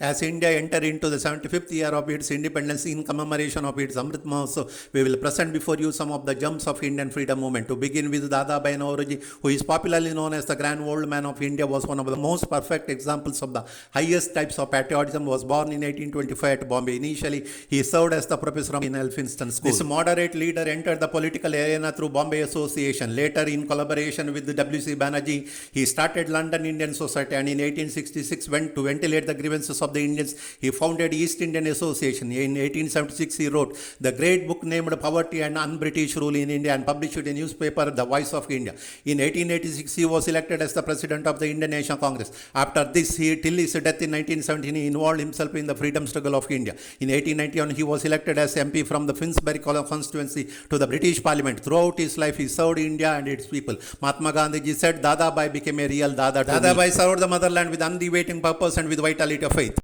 As India entered into the 75th year of its independence in commemoration of its Amrit Mahotsav, we will present before you some of the gems of Indian freedom movement. To begin with, Dadabhai Naoroji, who is popularly known as the Grand Old Man of India, was one of the most perfect examples of the highest types of patriotism. Was born in 1825 at Bombay. Initially, he served as the professor in Elphinstone School. This moderate leader entered the political arena through Bombay Association. Later, in collaboration with W.C. Banerjee, he started London Indian Society, and in 1866 went to ventilate the grievances of the Indians. He founded East Indian Association. In 1876, he wrote the great book named Poverty and Un-British Rule in India and published it in newspaper The Voice of India. In 1886, he was elected as the president of the Indian National Congress. After this, he till his death in 1917, he involved himself in the freedom struggle of India. In 1891, he was elected as MP from the Finsbury constituency to the British Parliament. Throughout his life, he served India and its people. Mahatma Gandhi said, Dadabhai became a real Dada. Dadabhai served the motherland with undeviating purpose and with vitality of faith.